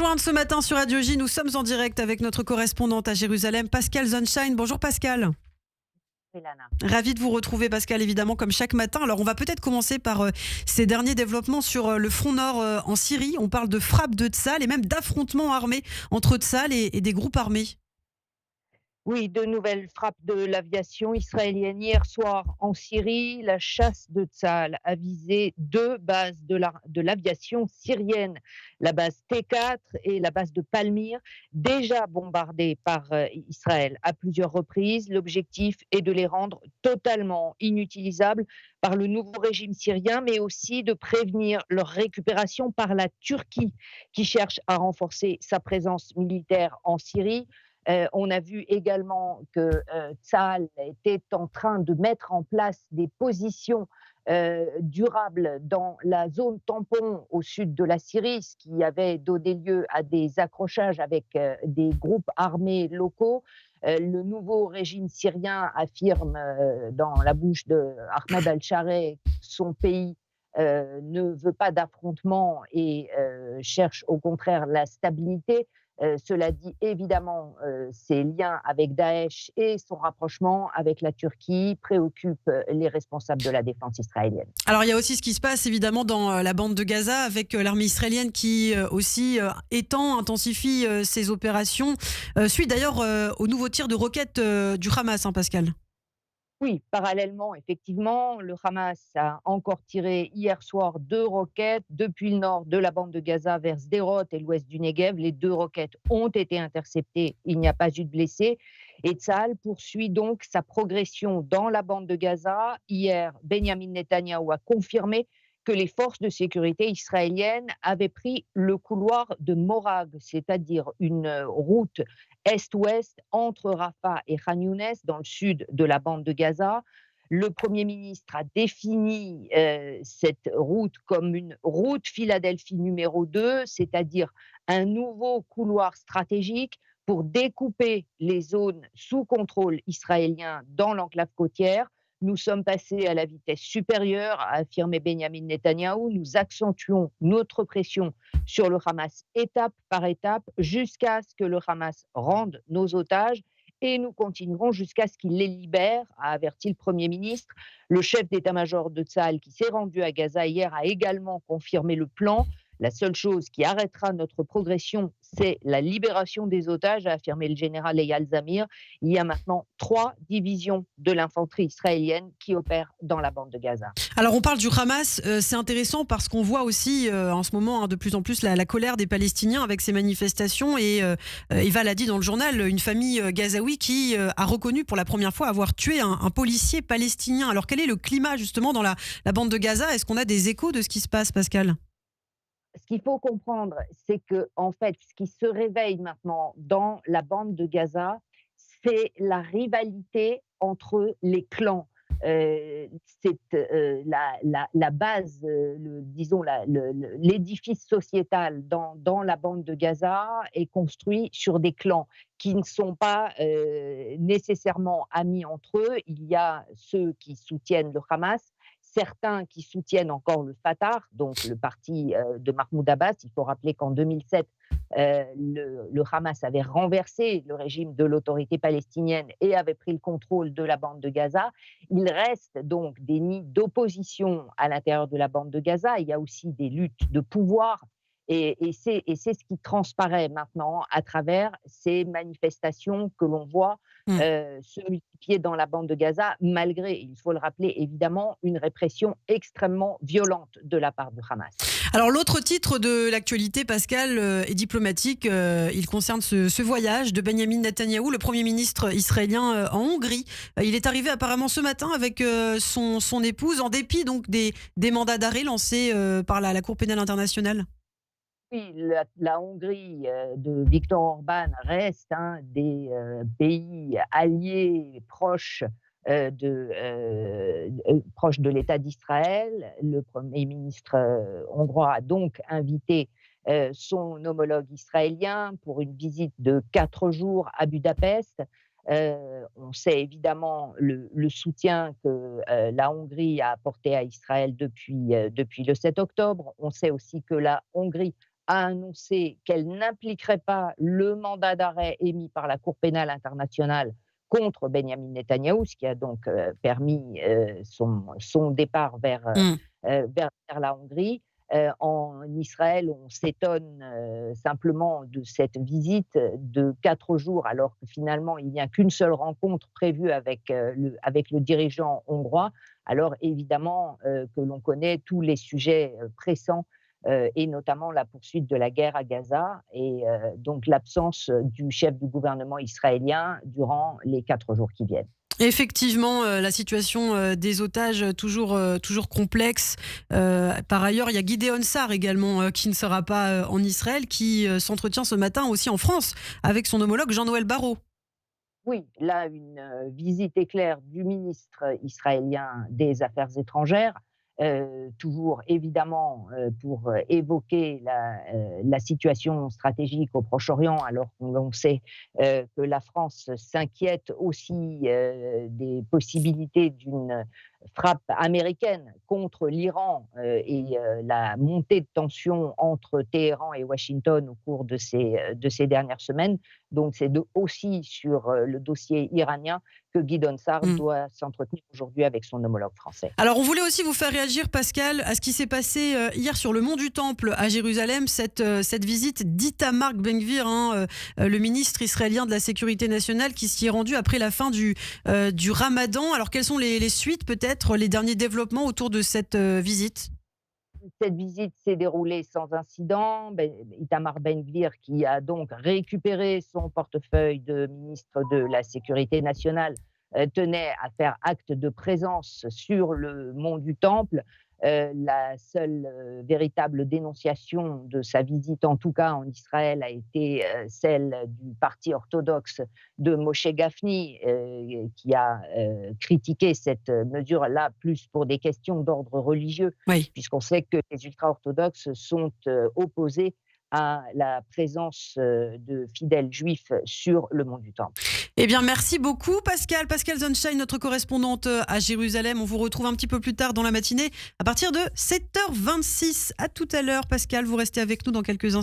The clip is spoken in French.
rejoindre ce matin sur Radio J. Nous sommes en direct avec notre correspondante à Jérusalem, Pascal Sunshine. Bonjour Pascal. Elana. Ravi de vous retrouver Pascal, évidemment, comme chaque matin. Alors on va peut-être commencer par ces derniers développements sur le front nord en Syrie. On parle de frappes de Tsahal et même d'affrontements armés entre Tsahal et des groupes armés. Oui, de nouvelles frappes de l'aviation israélienne hier soir en Syrie. La chasse de Tsahal a visé deux bases de l'aviation syrienne, la base T4 et la base de Palmyre, déjà bombardées par Israël à plusieurs reprises. L'objectif est de les rendre totalement inutilisables par le nouveau régime syrien, mais aussi de prévenir leur récupération par la Turquie, qui cherche à renforcer sa présence militaire en Syrie. On a vu également que Tsahal était en train de mettre en place des positions durables dans la zone tampon au sud de la Syrie, ce qui avait donné lieu à des accrochages avec des groupes armés locaux. Le nouveau régime syrien affirme dans la bouche de Ahmed al-Shareh que son pays ne veut pas d'affrontement et cherche au contraire la stabilité. Cela dit, évidemment, ses liens avec Daesh et son rapprochement avec la Turquie préoccupent les responsables de la défense israélienne. Alors il y a aussi ce qui se passe évidemment dans la bande de Gaza avec l'armée israélienne qui aussi étend, intensifie ses opérations, suite d'ailleurs aux nouveaux tirs de roquettes du Hamas, hein, Pascal. Oui, parallèlement, effectivement, le Hamas a encore tiré hier soir 2 roquettes depuis le nord de la bande de Gaza vers Sderot et l'ouest du Negev. Les 2 roquettes ont été interceptées, il n'y a pas eu de blessés. Et Tsahal poursuit donc sa progression dans la bande de Gaza. Hier, Benjamin Netanyahou a confirmé que les forces de sécurité israéliennes avaient pris le couloir de Morag, c'est-à-dire une route est-ouest entre Rafah et Khan Younes, dans le sud de la bande de Gaza. Le Premier ministre a défini cette route comme une route Philadelphie numéro 2, c'est-à-dire un nouveau couloir stratégique pour découper les zones sous contrôle israélien dans l'enclave côtière. Nous sommes passés à la vitesse supérieure, a affirmé Benjamin Netanyahou. Nous accentuons notre pression sur le Hamas étape par étape jusqu'à ce que le Hamas rende nos otages et nous continuerons jusqu'à ce qu'il les libère, a averti le Premier ministre. Le chef d'état-major de Tsahal qui s'est rendu à Gaza hier a également confirmé le plan. La seule chose qui arrêtera notre progression, c'est la libération des otages, a affirmé le général Eyal Zamir. Il y a maintenant 3 divisions de l'infanterie israélienne qui opèrent dans la bande de Gaza. Alors on parle du Hamas, c'est intéressant parce qu'on voit aussi en ce moment de plus en plus la colère des Palestiniens avec ces manifestations et Eva l'a dit dans le journal, une famille gazaoui qui a reconnu pour la première fois avoir tué un policier palestinien. Alors quel est le climat justement dans la bande de Gaza? Est-ce qu'on a des échos de ce qui se passe, Pascal? Ce qu'il faut comprendre, c'est que, en fait, ce qui se réveille maintenant dans la bande de Gaza, c'est la rivalité entre les clans. C'est la base, disons, l'édifice sociétal dans la bande de Gaza est construit sur des clans qui ne sont pas nécessairement amis entre eux. Il y a ceux qui soutiennent le Hamas, certains qui soutiennent encore le Fatah, donc le parti de Mahmoud Abbas. Il faut rappeler qu'en 2007, le Hamas avait renversé le régime de l'autorité palestinienne et avait pris le contrôle de la bande de Gaza. Il reste donc des nids d'opposition à l'intérieur de la bande de Gaza. Il y a aussi des luttes de pouvoir. Et c'est ce qui transparaît maintenant à travers ces manifestations que l'on voit Hmm. se multiplier dans la bande de Gaza, malgré, il faut le rappeler évidemment, une répression extrêmement violente de la part du Hamas. Alors l'autre titre de l'actualité, Pascal, est diplomatique. Il concerne ce voyage de Benjamin Netanyahou, le Premier ministre israélien, en Hongrie. Il est arrivé apparemment ce matin avec son épouse, en dépit donc des mandats d'arrêt lancés par la Cour pénale internationale. Oui, la Hongrie de Viktor Orban reste un des pays alliés proches de l'État d'Israël. Le Premier ministre hongrois a donc invité son homologue israélien pour une visite de 4 jours à Budapest. On sait évidemment le soutien que la Hongrie a apporté à Israël depuis le 7 octobre. On sait aussi que la Hongrie a annoncé qu'elle n'impliquerait pas le mandat d'arrêt émis par la Cour pénale internationale contre Benyamin Netanyahou, ce qui a donc permis son départ Mmh. vers la Hongrie. En Israël, on s'étonne simplement de cette visite de 4 jours, alors que finalement, il n'y a qu'une seule rencontre prévue avec le dirigeant hongrois. Alors évidemment que l'on connaît tous les sujets pressants et notamment la poursuite de la guerre à Gaza et donc l'absence du chef du gouvernement israélien durant les 4 jours qui viennent. Effectivement, la situation des otages toujours complexe. Par ailleurs, il y a Gideon Sar également qui ne sera pas en Israël, qui s'entretient ce matin aussi en France avec son homologue Jean-Noël Barrot. Oui, là, une visite éclair du ministre israélien des Affaires étrangères, toujours évidemment pour évoquer la situation stratégique au Proche-Orient, alors qu'on l'on sait que la France s'inquiète aussi des possibilités d'une frappe américaine contre l'Iran et la montée de tension entre Téhéran et Washington au cours de ces dernières semaines. Donc c'est aussi sur le dossier iranien que Guy Donsard Mmh. doit s'entretenir aujourd'hui avec son homologue français. Alors, on voulait aussi vous faire réagir, Pascal, à ce qui s'est passé hier sur le mont du Temple à Jérusalem, cette visite d'Itamar Ben-Gvir, le ministre israélien de la Sécurité nationale, qui s'y est rendu après la fin du Ramadan. Alors, quelles sont les suites, peut-être, les derniers développements autour de cette visite? Cette visite s'est déroulée sans incident. Itamar Ben-Gvir, qui a donc récupéré son portefeuille de ministre de la Sécurité nationale, tenait à faire acte de présence sur le mont du Temple. La seule véritable dénonciation de sa visite, en tout cas en Israël, a été celle du parti orthodoxe de Moshe Gafni, qui a critiqué cette mesure-là plus pour des questions d'ordre religieux, Oui. puisqu'on sait que les ultra-orthodoxes sont opposés à la présence de fidèles juifs sur le mont du Temple. Eh bien, merci beaucoup, Pascal. Pascal Zonshine, notre correspondante à Jérusalem. On vous retrouve un petit peu plus tard dans la matinée à partir de 7h26. À tout à l'heure, Pascal. Vous restez avec nous dans quelques instants.